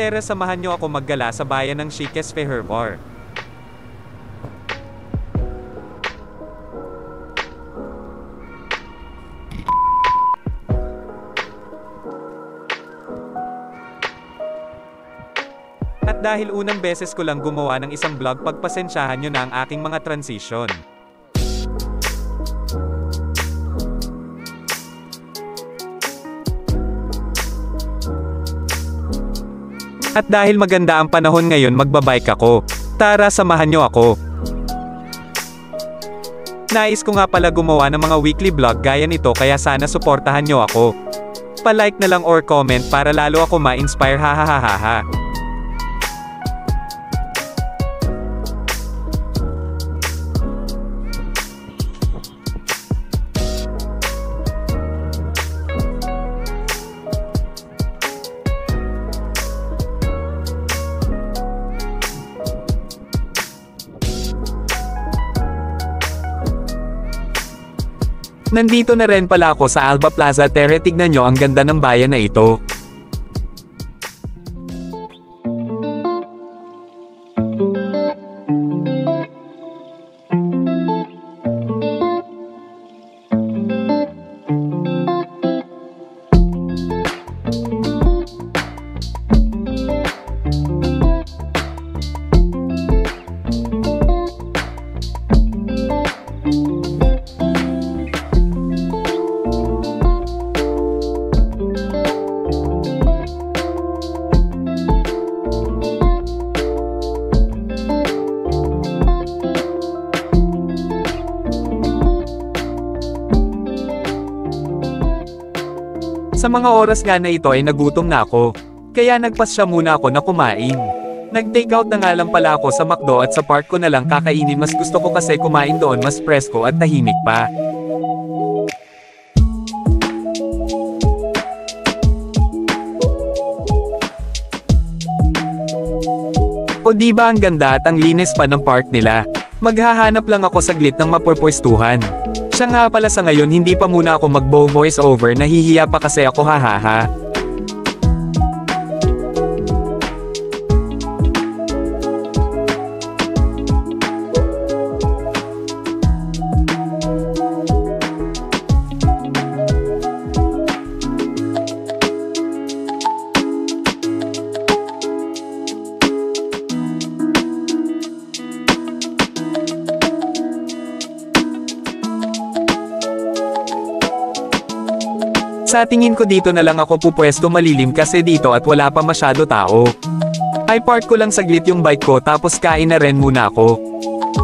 Tara, samahan nyo ako maggala sa bayan ng Shikes Fehervar. At dahil unang beses ko lang gumawa ng isang vlog, pagpasensyahan nyo na ang aking mga transition. At dahil maganda ang panahon ngayon, magbabike ako. Tara, samahan nyo ako. Nais ko nga pala gumawa ng mga weekly vlog gaya nito, kaya sana suportahan nyo ako. Pa-like na lang or comment para lalo ako ma-inspire, hahaha. Nandito na rin pala ako sa Alba Plaza. Tere, tignan nyo ang ganda ng bayan na ito. Sa mga oras nga na ito ay nagutom na ako. Kaya nagpasya muna ako na kumain. Nag-take out na nga lang pala ako sa McDo at sa park ko na lang kakainin. Mas gusto ko kasi kumain doon, mas presko at tahimik pa. O diba ang ganda at ang linis pa ng park nila? Maghahanap lang ako saglit ng mapurpwestuhan. Siya nga pala, sa ngayon hindi pa muna ako mag-voice over, nahihiya pa kasi ako, hahaha. Sa tingin ko dito na lang ako pupwesto, malilim kasi dito at wala pa masyado tao. Ay park ko lang saglit yung bike ko tapos kain na rin muna ako.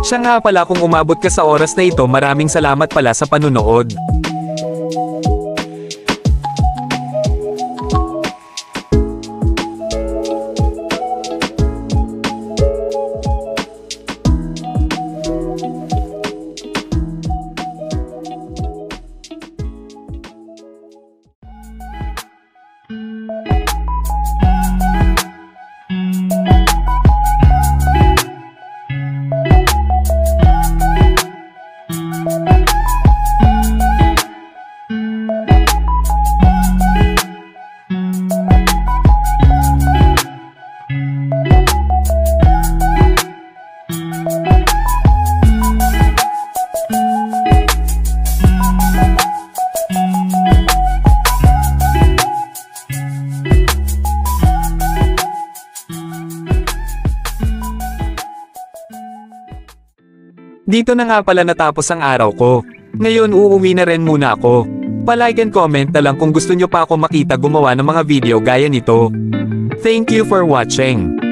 Siya nga pala, kung umabot ka sa oras na ito, maraming salamat pala sa panunood. Dito na nga pala natapos ang araw ko. Ngayon uuwi na rin muna ako. Pa-like and comment na lang kung gusto nyo pa ako makita gumawa ng mga video gaya nito. Thank you for watching.